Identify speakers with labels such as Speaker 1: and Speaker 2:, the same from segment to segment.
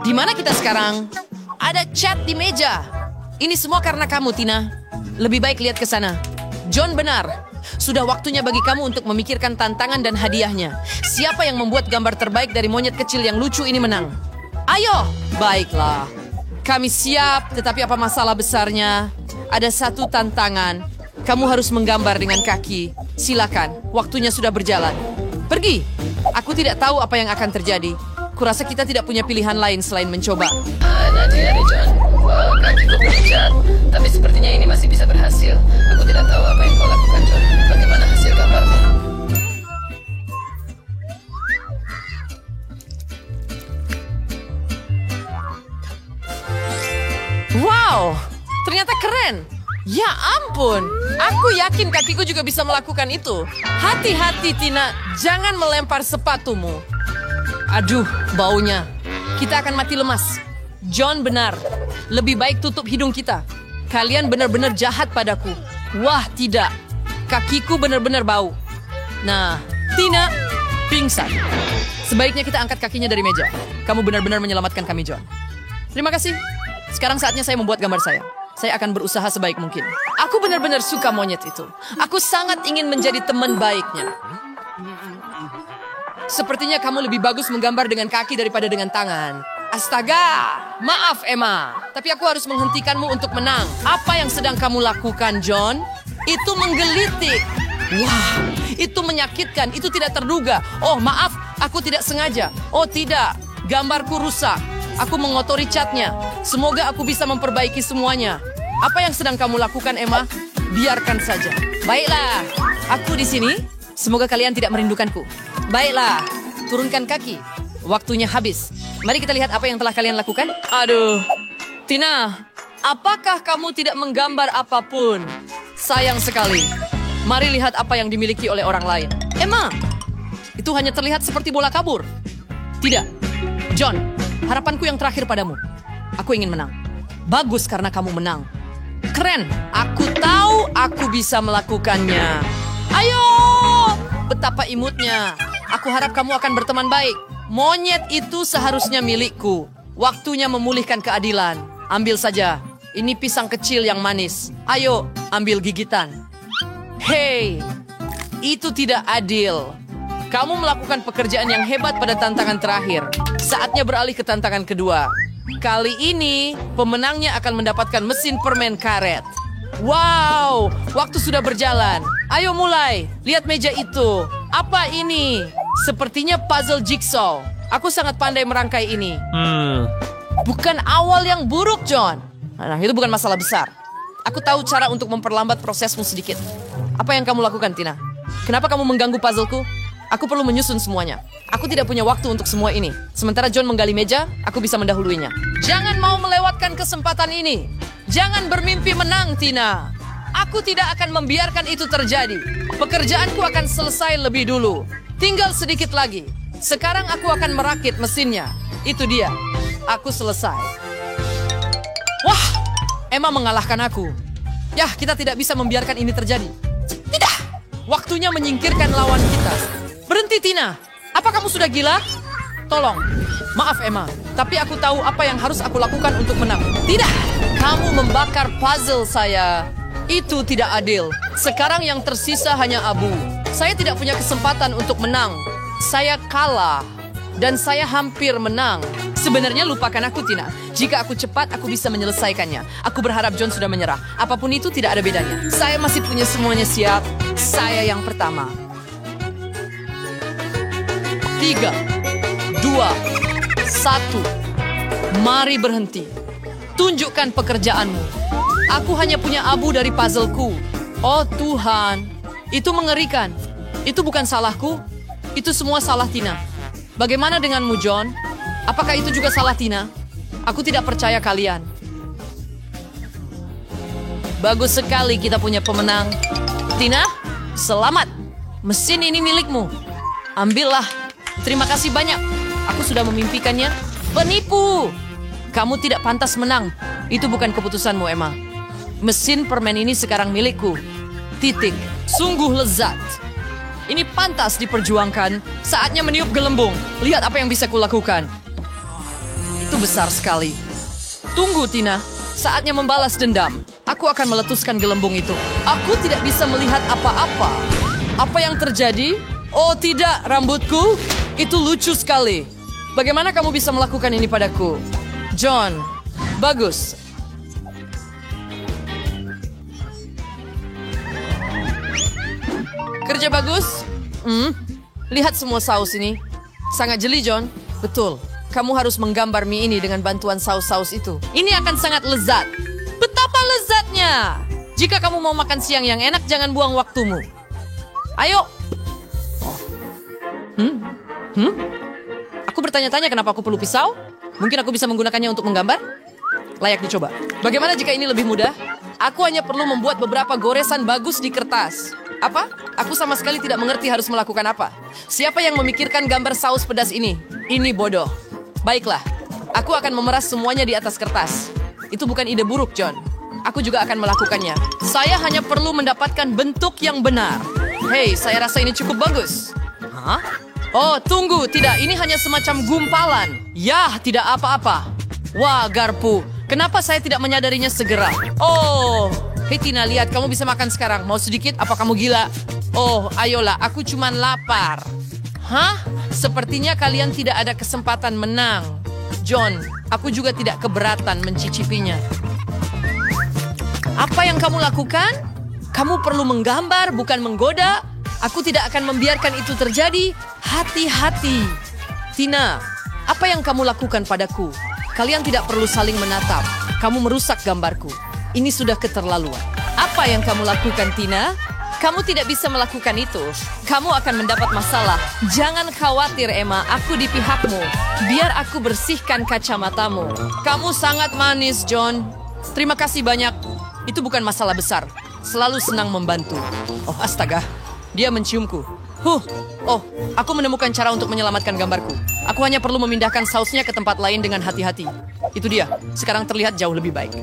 Speaker 1: Di mana kita sekarang? Ada cat di meja. Ini semua karena kamu, Tina. Lebih baik lihat ke sana. John benar. Sudah waktunya bagi kamu untuk memikirkan tantangan dan hadiahnya. Siapa yang membuat gambar terbaik dari monyet kecil yang lucu ini menang? Ayo! Baiklah. Kami siap, tetapi apa masalah besarnya? Ada satu tantangan. Kamu harus menggambar dengan kaki. Silakan, waktunya sudah berjalan. Pergi. Aku tidak tahu apa yang akan terjadi. Kurasa kita tidak punya pilihan lain selain mencoba.
Speaker 2: Nadia John, kakiku bercat, tapi sepertinya ini masih bisa berhasil. Aku tidak tahu apa yang kau lakukan, John. Bagaimana hasil gambarmu?
Speaker 1: Wow, ternyata keren. Ya ampun, aku yakin kakiku juga bisa melakukan itu. Hati-hati, Tina, jangan melempar sepatumu. Aduh, baunya. Kita akan mati lemas. John benar. Lebih baik tutup hidung kita. Kalian benar-benar jahat padaku. Wah, tidak. Kakiku benar-benar bau. Nah, Tina, pingsan. Sebaiknya kita angkat kakinya dari meja. Kamu benar-benar menyelamatkan kami, John. Terima kasih. Sekarang saatnya saya membuat gambar saya. Saya akan berusaha sebaik mungkin. Aku benar-benar suka monyet itu. Aku sangat ingin menjadi teman baiknya. Sepertinya kamu lebih bagus menggambar dengan kaki daripada dengan tangan. Astaga, maaf Emma. Tapi aku harus menghentikanmu untuk menang. Apa yang sedang kamu lakukan, John? Itu menggelitik. Wah, itu menyakitkan. Itu tidak terduga. Oh, maaf, aku tidak sengaja. Oh, tidak. Gambarku rusak. Aku mengotori catnya. Semoga aku bisa memperbaiki semuanya. Apa yang sedang kamu lakukan, Emma? Biarkan saja. Baiklah, aku di sini. Semoga kalian tidak merindukanku. Baiklah, turunkan kaki. Waktunya habis. Mari kita lihat apa yang telah kalian lakukan. Aduh, Tina, apakah kamu tidak menggambar apapun? Sayang sekali. Mari lihat apa yang dimiliki oleh orang lain. Emma, itu hanya terlihat seperti bola kabur. Tidak. John, harapanku yang terakhir padamu. Aku ingin menang. Bagus karena kamu menang. Keren. Aku tahu aku bisa melakukannya. Ayo! Betapa imutnya. Aku harap kamu akan berteman baik. Monyet itu seharusnya milikku. Waktunya memulihkan keadilan. Ambil saja. Ini pisang kecil yang manis. Ayo, ambil gigitan. Hei, itu tidak adil. Kamu melakukan pekerjaan yang hebat pada tantangan terakhir. Saatnya beralih ke tantangan kedua. Kali ini, pemenangnya akan mendapatkan mesin permen karet. Wow, waktu sudah berjalan. Ayo mulai, lihat meja itu. Apa ini? Sepertinya puzzle jigsaw. Aku sangat pandai merangkai ini. Bukan awal yang buruk, John. Nah, itu bukan masalah besar. Aku tahu cara untuk memperlambat prosesmu sedikit. Apa yang kamu lakukan, Tina? Kenapa kamu mengganggu puzzleku? Aku perlu menyusun semuanya. Aku tidak punya waktu untuk semua ini. Sementara John menggali meja, aku bisa mendahuluinya. Jangan mau melewatkan kesempatan ini. Jangan bermimpi menang, Tina. Aku tidak akan membiarkan itu terjadi. Pekerjaanku akan selesai lebih dulu. Tinggal sedikit lagi. Sekarang aku akan merakit mesinnya. Itu dia. Aku selesai. Wah, Emma mengalahkan aku. Yah, kita tidak bisa membiarkan ini terjadi. Tidak. Waktunya menyingkirkan lawan kita. Berhenti, Tina. Apa kamu sudah gila? Tolong. Maaf, Emma. Tapi aku tahu apa yang harus aku lakukan untuk menang. Tidak. Kamu membakar puzzle saya. Itu tidak adil. Sekarang yang tersisa hanya abu. Saya tidak punya kesempatan untuk menang. Saya kalah. Dan saya hampir menang. Sebenarnya lupakan aku, Tina. Jika aku cepat, aku bisa menyelesaikannya. Aku berharap John sudah menyerah. Apapun itu tidak ada bedanya. Saya masih punya semuanya siap. Saya yang pertama. 3, 2, 1. Mari berhenti. Tunjukkan pekerjaanmu. Aku hanya punya abu dari puzzleku. Oh Tuhan, itu mengerikan. Itu bukan salahku. Itu semua salah Tina. Bagaimana denganmu, John? Apakah itu juga salah Tina? Aku tidak percaya kalian. Bagus sekali kita punya pemenang. Tina, selamat. Mesin ini milikmu. Ambillah. Terima kasih banyak. Aku sudah memimpikannya. Penipu. Kamu tidak pantas menang. Itu bukan keputusanmu, Emma. Mesin permen ini sekarang milikku. Titik. Sungguh lezat. Ini pantas diperjuangkan. Saatnya meniup gelembung. Lihat apa yang bisa kulakukan. itu besar sekali. Tunggu, Tina. Saatnya membalas dendam. Aku akan meletuskan gelembung itu. Aku tidak bisa melihat apa-apa. Apa yang terjadi? Oh tidak, rambutku. Itu lucu sekali. Bagaimana kamu bisa melakukan ini padaku? John, bagus. Kerja bagus? Lihat semua saus ini. Sangat jeli, John. Betul. Kamu harus menggambar mie ini dengan bantuan saus-saus itu. Ini akan sangat lezat. Betapa lezatnya! Jika kamu mau makan siang yang enak, jangan buang waktumu. Ayo. Aku bertanya-tanya kenapa aku perlu pisau? Mungkin aku bisa menggunakannya untuk menggambar? Layak dicoba. Bagaimana jika ini lebih mudah? Aku hanya perlu membuat beberapa goresan bagus di kertas. Apa? Aku sama sekali tidak mengerti harus melakukan apa. Siapa yang memikirkan gambar saus pedas ini? Ini bodoh. Baiklah, aku akan memeras semuanya di atas kertas. Itu bukan ide buruk, John. Aku juga akan melakukannya. Saya hanya perlu mendapatkan bentuk yang benar. Hei, saya rasa ini cukup bagus. Hah? Oh, tunggu. Tidak, ini hanya semacam gumpalan. Yah, tidak apa-apa. Wah, garpu. Kenapa saya tidak menyadarinya segera? Oh, hei Tina, lihat. Kamu bisa makan sekarang. Mau sedikit? Apa kamu gila? Oh, ayolah. Aku cuman lapar. Hah? Sepertinya kalian tidak ada kesempatan menang. John, aku juga tidak keberatan mencicipinya. Apa yang kamu lakukan? Kamu perlu menggambar, bukan menggoda. Aku tidak akan membiarkan itu terjadi. Hati-hati. Tina, apa yang kamu lakukan padaku? Kalian tidak perlu saling menatap. Kamu merusak gambarku. Ini sudah keterlaluan. Apa yang kamu lakukan, Tina? Kamu tidak bisa melakukan itu. Kamu akan mendapat masalah. Jangan khawatir, Emma. Aku di pihakmu. Biar aku bersihkan kacamatamu. Kamu sangat manis, John. Terima kasih banyak. Itu bukan masalah besar. Selalu senang membantu. Oh, astaga. Dia menciumku. Oh, aku menemukan cara untuk menyelamatkan gambarku. Aku hanya perlu memindahkan sausnya ke tempat lain dengan hati-hati. Itu dia. Sekarang terlihat jauh lebih baik.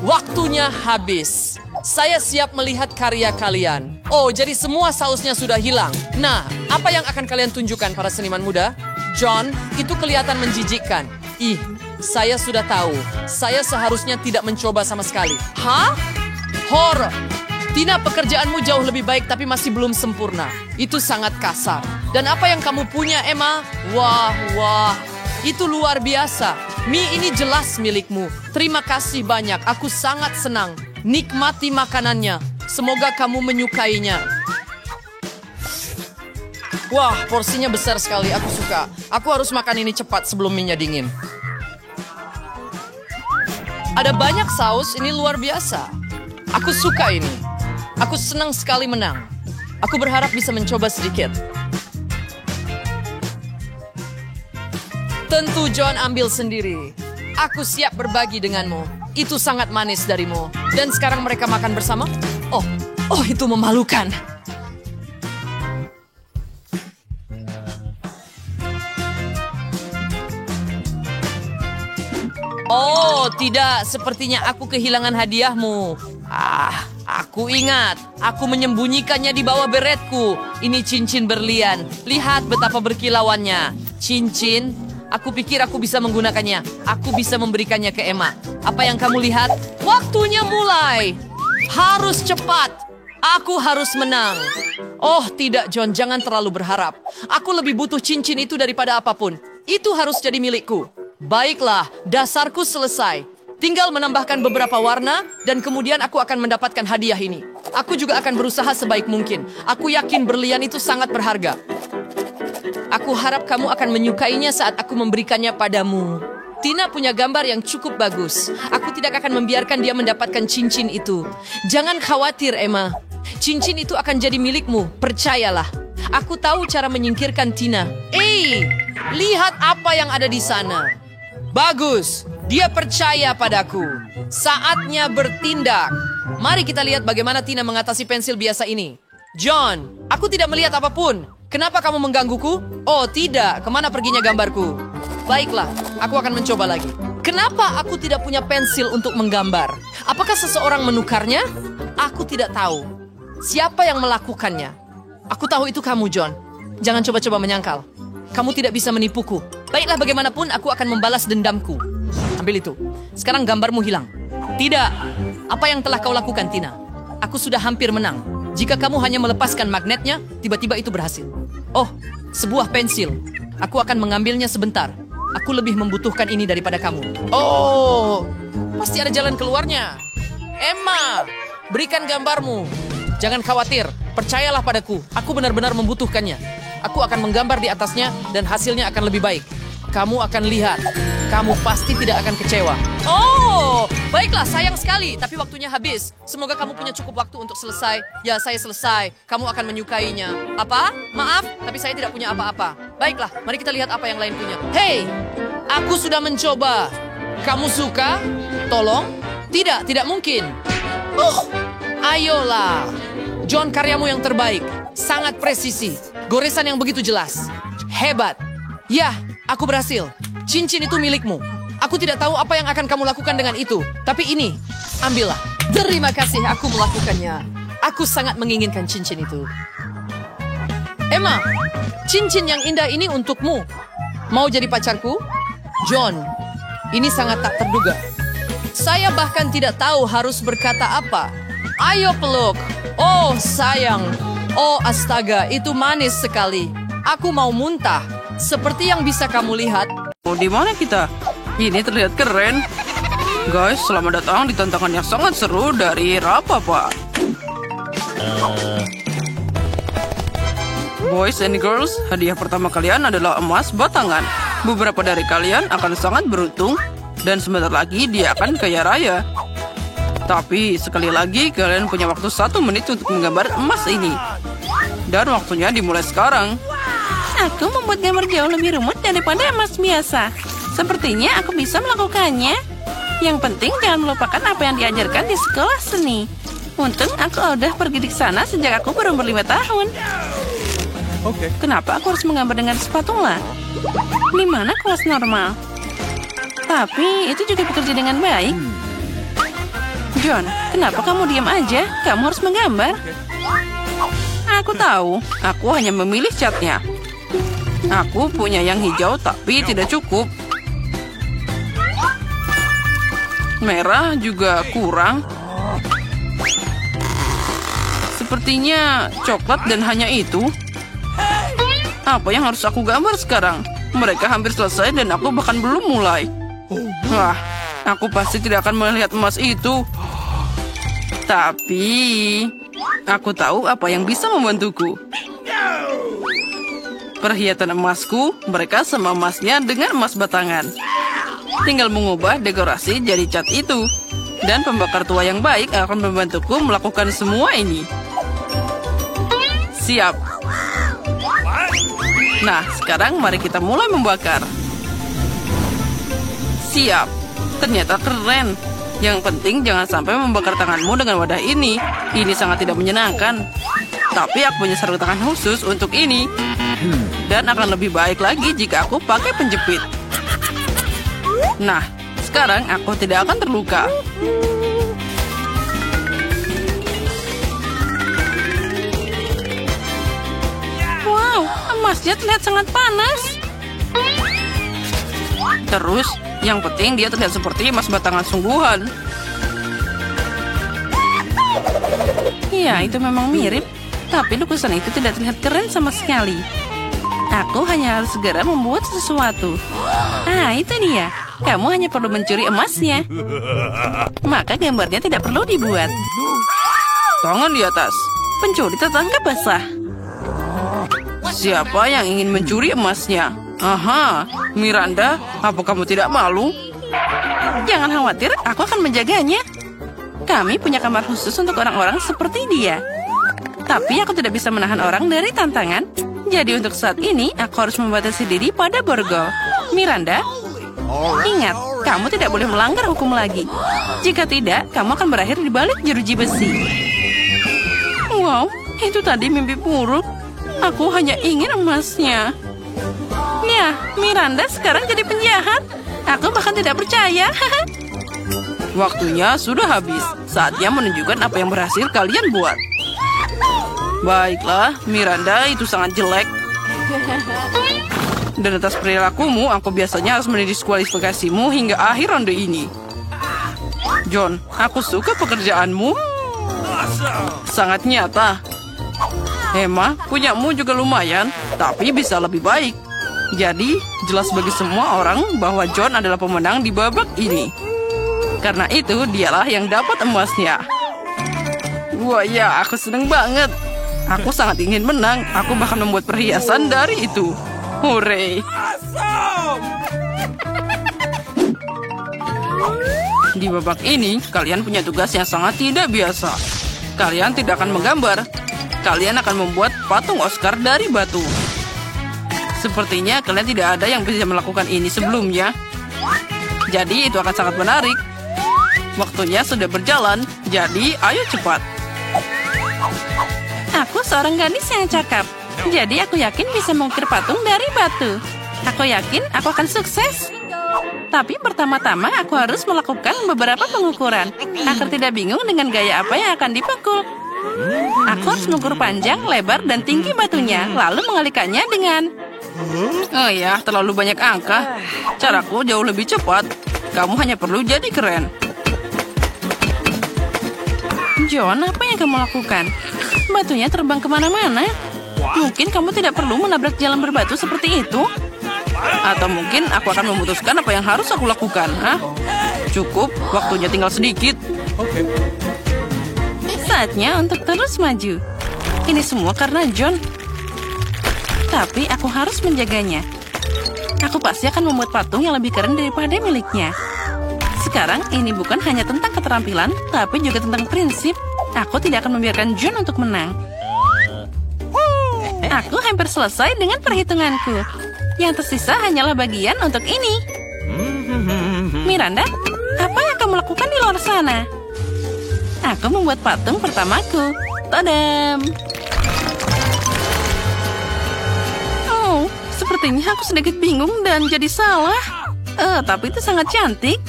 Speaker 1: Waktunya habis. Saya siap melihat karya kalian. Oh, jadi semua sausnya sudah hilang. Nah, apa yang akan kalian tunjukkan para seniman muda? John, itu kelihatan menjijikkan. Ih, saya sudah tahu. Saya seharusnya tidak mencoba sama sekali. Hah? Horor. Tina, pekerjaanmu jauh lebih baik tapi masih belum sempurna. Itu sangat kasar. Dan apa yang kamu punya, Emma? Wah. Itu luar biasa. Mie ini jelas milikmu. Terima kasih banyak. Aku sangat senang. Nikmati makanannya. Semoga kamu menyukainya. Wah, porsinya besar sekali. Aku suka. Aku harus makan ini cepat sebelum minyak dingin. Ada banyak saus. Ini luar biasa. Aku suka ini. Aku senang sekali menang. Aku berharap bisa mencoba sedikit. Tentu John ambil sendiri. Aku siap berbagi denganmu. Itu sangat manis darimu. Dan sekarang mereka makan bersama? Oh, itu memalukan. Oh, tidak. Sepertinya aku kehilangan hadiahmu. Aku ingat. Aku menyembunyikannya di bawah beretku. Ini cincin berlian. Lihat betapa berkilauannya. Cincin. Aku pikir aku bisa menggunakannya. Aku bisa memberikannya ke Emma. Apa yang kamu lihat? Waktunya mulai. Harus cepat. Aku harus menang. Oh, tidak, John. Jangan terlalu berharap. Aku lebih butuh cincin itu daripada apapun. Itu harus jadi milikku. Baiklah, dasarku selesai. Tinggal menambahkan beberapa warna, dan kemudian aku akan mendapatkan hadiah ini. Aku juga akan berusaha sebaik mungkin. Aku yakin berlian itu sangat berharga. Aku harap kamu akan menyukainya saat aku memberikannya padamu. Tina punya gambar yang cukup bagus. Aku tidak akan membiarkan dia mendapatkan cincin itu. Jangan khawatir, Emma. Cincin itu akan jadi milikmu, percayalah. Aku tahu cara menyingkirkan Tina. Lihat apa yang ada di sana. Bagus. Dia percaya padaku. Saatnya bertindak. Mari kita lihat bagaimana Tina mengatasi pensil biasa ini. John, aku tidak melihat apapun. Kenapa kamu menggangguku? Oh, tidak. Kemana perginya gambarku? Baiklah, aku akan mencoba lagi. Kenapa aku tidak punya pensil untuk menggambar? Apakah seseorang menukarnya? Aku tidak tahu. Siapa yang melakukannya? Aku tahu itu kamu, John. Jangan coba-coba menyangkal. Kamu tidak bisa menipuku. Baiklah, bagaimanapun aku akan membalas dendamku. Ambil itu. Sekarang gambarmu hilang. Tidak. Apa yang telah kau lakukan, Tina? Aku sudah hampir menang. Jika kamu hanya melepaskan magnetnya, tiba-tiba itu berhasil. Oh, sebuah pensil. Aku akan mengambilnya sebentar. Aku lebih membutuhkan ini daripada kamu. Oh, pasti ada jalan keluarnya. Emma, berikan gambarmu. Jangan khawatir, percayalah padaku. Aku benar-benar membutuhkannya. Aku akan menggambar di atasnya dan hasilnya akan lebih baik. Kamu akan lihat. Kamu pasti tidak akan kecewa. Oh, baiklah, sayang sekali. Tapi waktunya habis. Semoga kamu punya cukup waktu untuk selesai. Ya, saya selesai. Kamu akan menyukainya. Apa? Maaf, tapi saya tidak punya apa-apa. Baiklah, mari kita lihat apa yang lain punya. Hei, aku sudah mencoba. Kamu suka? Tolong? Tidak, tidak mungkin. Ayolah. John, karyamu yang terbaik. Sangat presisi. Goresan yang begitu jelas. Hebat. Ya, aku berhasil. Cincin itu milikmu. Aku tidak tahu apa yang akan kamu lakukan dengan itu. Tapi ini, ambillah. Terima kasih, aku melakukannya. Aku sangat menginginkan cincin itu. Emma, cincin yang indah ini untukmu. Mau jadi pacarku? John, ini sangat tak terduga. Saya bahkan tidak tahu harus berkata apa. Ayo peluk. Oh, sayang. Oh, astaga, itu manis sekali. Aku mau muntah. Seperti yang bisa kamu lihat.
Speaker 3: Oh, di mana kita? Ini terlihat keren. Guys, selamat datang di tantangan yang sangat seru dari Rapapa. Boys and girls, hadiah pertama kalian adalah emas batangan. Beberapa dari kalian akan sangat beruntung dan sebentar lagi dia akan kaya raya. Tapi sekali lagi kalian punya waktu 1 menit untuk menggambar emas ini. Dan waktunya dimulai sekarang.
Speaker 4: Aku membuat gambar jauh lebih rumit daripada emas biasa. Sepertinya aku bisa melakukannya. Yang penting jangan melupakan apa yang diajarkan di sekolah seni. Untung aku udah pergi di sana sejak aku baru ber5 tahun. Kenapa aku harus menggambar dengan spatula? Di mana kelas normal? Tapi itu juga bekerja dengan baik. John, kenapa kamu diam aja? Kamu harus menggambar.
Speaker 3: Aku tahu, aku hanya memilih catnya. Aku punya yang hijau tapi tidak cukup. Merah juga kurang. Sepertinya coklat dan hanya itu. Apa yang harus aku gambar sekarang? Mereka hampir selesai dan aku bahkan belum mulai. Wah, aku pasti tidak akan melihat emas itu. Tapi aku tahu apa yang bisa membantuku. Perhiasan emasku, mereka sama emasnya dengan emas batangan. Tinggal mengubah dekorasi jadi cat itu. Dan pembakar tua yang baik akan membantuku melakukan semua ini. Siap. Nah, sekarang mari kita mulai membakar. Siap. Ternyata keren. Yang penting jangan sampai membakar tanganmu dengan wadah ini. Ini sangat tidak menyenangkan. Tapi aku punya sarung tangan khusus untuk ini. Dan akan lebih baik lagi jika aku pakai penjepit. Nah, sekarang aku tidak akan terluka.
Speaker 4: Wow, emasnya terlihat sangat panas.
Speaker 3: Terus, yang penting dia terlihat seperti emas batangan sungguhan.
Speaker 4: Ya, itu memang mirip. Tapi lukisan itu tidak terlihat keren sama sekali. Aku hanya harus segera membuat sesuatu. Ah, itu dia. Kamu hanya perlu mencuri emasnya. Maka gambarnya tidak perlu dibuat.
Speaker 3: Tangan di atas.
Speaker 4: Pencuri tertangkap basah.
Speaker 3: Siapa yang ingin mencuri emasnya? Aha, Miranda, apa kamu tidak malu?
Speaker 4: Jangan khawatir, aku akan menjaganya. Kami punya kamar khusus untuk orang-orang seperti dia. Tapi aku tidak bisa menahan orang dari tantangan. Jadi untuk saat ini, aku harus membatasi diri pada borgol. Miranda, ingat, kamu tidak boleh melanggar hukum lagi. Jika tidak, kamu akan berakhir di balik jeruji besi. Wow, itu tadi mimpi buruk. Aku hanya ingin emasnya. Ya, Miranda sekarang jadi penjahat. Aku bahkan tidak percaya.
Speaker 3: Waktunya sudah habis. Saatnya menunjukkan apa yang berhasil kalian buat. Baiklah, Miranda itu sangat jelek. Dan atas perilakumu, aku biasanya harus mendiskualifikasimu hingga akhir ronde ini. John, aku suka pekerjaanmu. Sangat nyata. Emma, punyamu juga lumayan, tapi bisa lebih baik. Jadi, jelas bagi semua orang bahwa John adalah pemenang di babak ini. Karena itu, dialah yang dapat emasnya. Wah ya, aku seneng banget. Aku sangat ingin menang. Aku bahkan membuat perhiasan dari itu. Hore! Di babak ini, kalian punya tugas yang sangat tidak biasa. Kalian tidak akan menggambar. Kalian akan membuat patung Oscar dari batu. Sepertinya kalian tidak ada yang bisa melakukan ini sebelumnya. Jadi itu akan sangat menarik. Waktunya sudah berjalan, jadi ayo cepat.
Speaker 4: Aku seorang gadis yang cakap. Jadi aku yakin bisa mengukir patung dari batu. Aku yakin aku akan sukses. Tapi pertama-tama aku harus melakukan beberapa pengukuran agar tidak bingung dengan gaya apa yang akan dipukul. Aku harus mengukur panjang, lebar, dan tinggi batunya, lalu mengalikannya dengan...
Speaker 3: Oh ya, terlalu banyak angka. Caraku jauh lebih cepat. Kamu hanya perlu jadi keren.
Speaker 4: John, apa yang kamu lakukan? Batunya terbang kemana-mana. Mungkin kamu tidak perlu menabrak jalan berbatu seperti itu.
Speaker 3: Atau mungkin aku akan memutuskan apa yang harus aku lakukan. Hah? Cukup, waktunya tinggal sedikit.
Speaker 4: Saatnya untuk terus maju. Ini semua karena John. Tapi aku harus menjaganya. Aku pasti akan membuat patung yang lebih keren daripada miliknya. Sekarang ini bukan hanya tentang keterampilan, tapi juga tentang prinsip. Aku tidak akan membiarkan John untuk menang. Aku hampir selesai dengan perhitunganku. Yang tersisa hanyalah bagian untuk ini. Miranda, apa yang kamu lakukan di luar sana? Aku membuat patung pertamaku. Tadam! Oh, sepertinya aku sedikit bingung dan jadi salah. Tapi itu sangat cantik.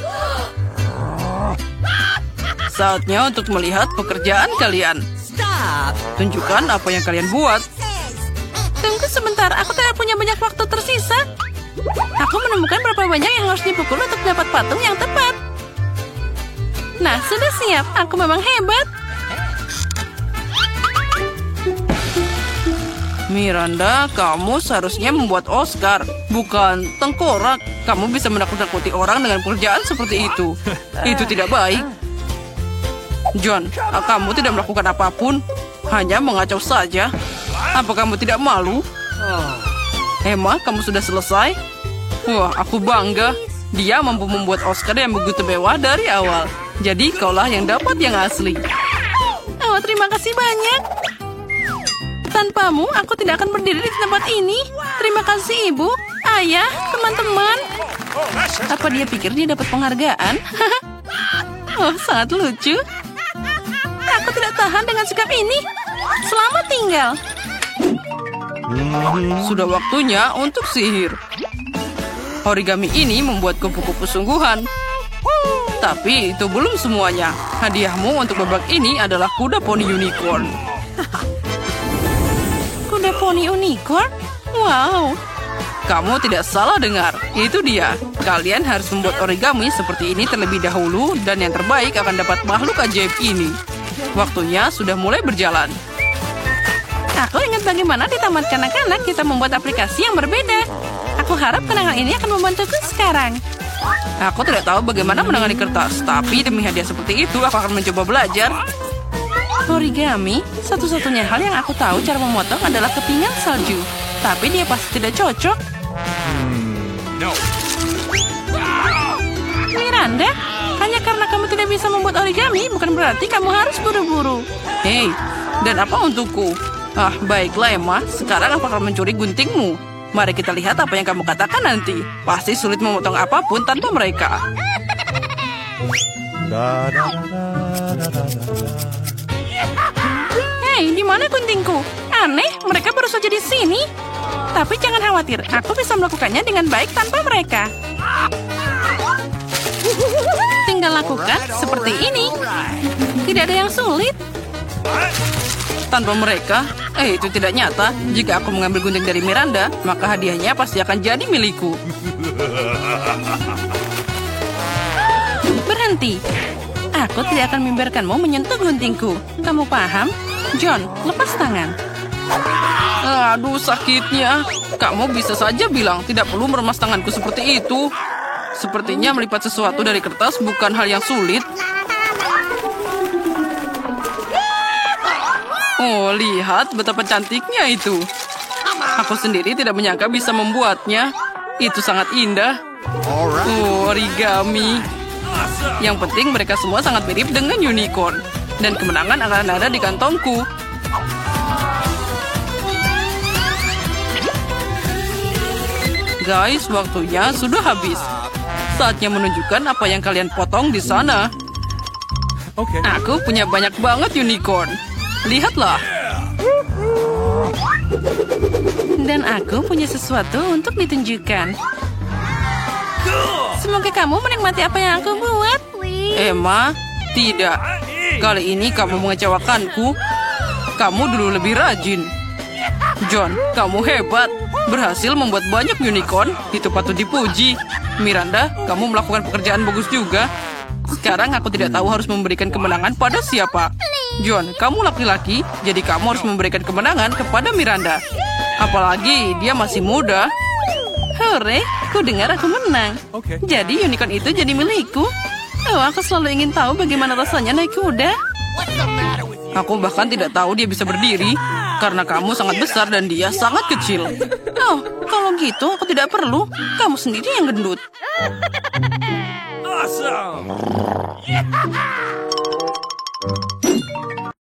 Speaker 3: Saatnya untuk melihat pekerjaan kalian. Tunjukkan apa yang kalian buat.
Speaker 4: Tunggu sebentar, aku tidak punya banyak waktu tersisa. Aku menemukan berapa banyak yang harus dipukul untuk dapat patung yang tepat. Nah, sudah siap. Aku memang hebat.
Speaker 3: Miranda, kamu seharusnya membuat Oscar, bukan tengkorak. Kamu bisa menakut-nakuti orang dengan pekerjaan seperti itu. Itu tidak baik. John, kamu tidak melakukan apapun. Hanya mengacau saja. Apa kamu tidak malu? Emma, kamu sudah selesai? Wah, aku bangga. Dia mampu membuat Oscar yang begitu mewah dari awal. Jadi kaulah yang dapat yang asli.
Speaker 4: Oh, terima kasih banyak. Tanpamu, aku tidak akan berdiri di tempat ini. Terima kasih, Ibu, Ayah, teman-teman. Apa dia pikir dia dapat penghargaan? Oh, sangat lucu. Aku tidak tahan dengan sikap ini. Selamat tinggal.
Speaker 3: Sudah waktunya untuk sihir. Origami ini membuat kupu-kupu sungguhan. Tapi itu belum semuanya. Hadiahmu untuk babak ini adalah kuda poni unicorn.
Speaker 4: Kuda poni unicorn? Wow.
Speaker 3: Kamu tidak salah dengar. Itu dia. Kalian harus membuat origami seperti ini terlebih dahulu dan yang terbaik akan dapat makhluk ajaib ini. Waktunya sudah mulai berjalan.
Speaker 4: Aku ingat bagaimana di taman kanak-kanak kita membuat aplikasi yang berbeda. Aku harap kenangan ini akan membantuku sekarang.
Speaker 3: Aku tidak tahu bagaimana menangani kertas, tapi demi hadiah seperti itu aku akan mencoba belajar.
Speaker 4: Origami, satu-satunya hal yang aku tahu cara memotong adalah kepingan salju. Tapi dia pasti tidak cocok. Miranda, hanya karena kamu tidak bisa membuat origami, bukan berarti kamu harus buru-buru.
Speaker 3: Hei, dan apa untukku? Ah, baiklah Emma, sekarang aku akan mencuri guntingmu. Mari kita lihat apa yang kamu katakan nanti. Pasti sulit memotong apapun tanpa mereka.
Speaker 4: Hei, di mana guntingku? Aneh, mereka baru saja di sini. Tapi jangan khawatir, aku bisa melakukannya dengan baik tanpa mereka. Tinggal lakukan seperti ini. Tidak ada yang sulit.
Speaker 3: Tanpa mereka, itu tidak nyata. Jika aku mengambil gunting dari Miranda, maka hadiahnya pasti akan jadi milikku.
Speaker 4: Berhenti. Aku tidak akan membiarkanmu menyentuh guntingku. Kamu paham? John, lepas tangan.
Speaker 3: Aduh, sakitnya. Kamu bisa saja bilang tidak perlu meremas tanganku seperti itu. Sepertinya melipat sesuatu dari kertas bukan hal yang sulit. Oh, lihat betapa cantiknya itu. Aku sendiri tidak menyangka bisa membuatnya. Itu sangat indah. Oh, origami. Yang penting mereka semua sangat mirip dengan unicorn. Dan kemenangan akan ada di kantongku. Guys, waktunya sudah habis. Saatnya menunjukkan apa yang kalian potong di sana. Aku punya banyak banget unicorn. Lihatlah.
Speaker 4: Dan aku punya sesuatu untuk ditunjukkan. Semoga kamu menikmati apa yang aku buat.
Speaker 3: Emma, tidak. Kali ini kamu mengecewakanku. Kamu dulu lebih rajin. John, kamu hebat. Berhasil membuat banyak unicorn. Itu patut dipuji. Miranda, kamu melakukan pekerjaan bagus juga. Sekarang aku tidak tahu harus memberikan kemenangan pada siapa. John, kamu laki-laki, jadi kamu harus memberikan kemenangan kepada Miranda. Apalagi dia masih muda.
Speaker 4: Hore, ku dengar aku menang. Jadi unicorn itu jadi milikku. Oh, aku selalu ingin tahu bagaimana rasanya naik kuda.
Speaker 3: Aku bahkan tidak tahu dia bisa berdiri. Karena kamu sangat besar dan dia sangat kecil.
Speaker 4: Oh, kalau gitu aku tidak perlu. Kamu sendiri yang gendut.
Speaker 5: Awesome!